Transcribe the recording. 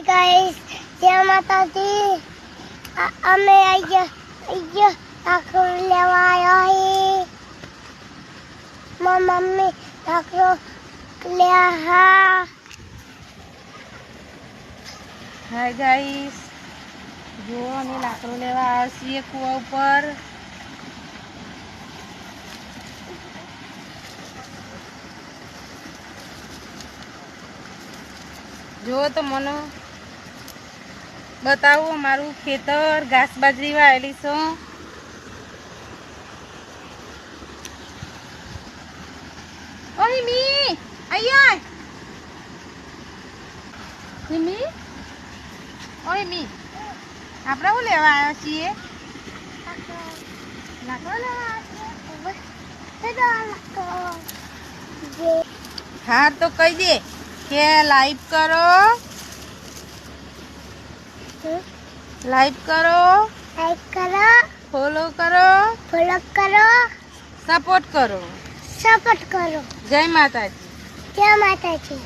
Guys, जय माता दी। અમે અહીંયા લાકડો લેવા આવ્યા હી. મારી મમ્મી લાકડો લ્યા. હાય ગાઈસ, જો અમે લાકડો લેવા આવ્યા છીએ કૂવા ઉપર. જો તો મને બતાવો મારું ખેતર, ઘાસ બાજરી વાયેલી છે. ઓય મી અહીંયા મી ઓય મી આપણે શું લેવા આવ્યા છીએ? લાકડો લેવા આવ્યા છીએ. હા તો કહી દે કે લાઈક કરો, લાઈક કરો, ફોલો કરો, સપોર્ટ કરો. સપોર્ટ કરો. જય માતાજી. જય માતાજી.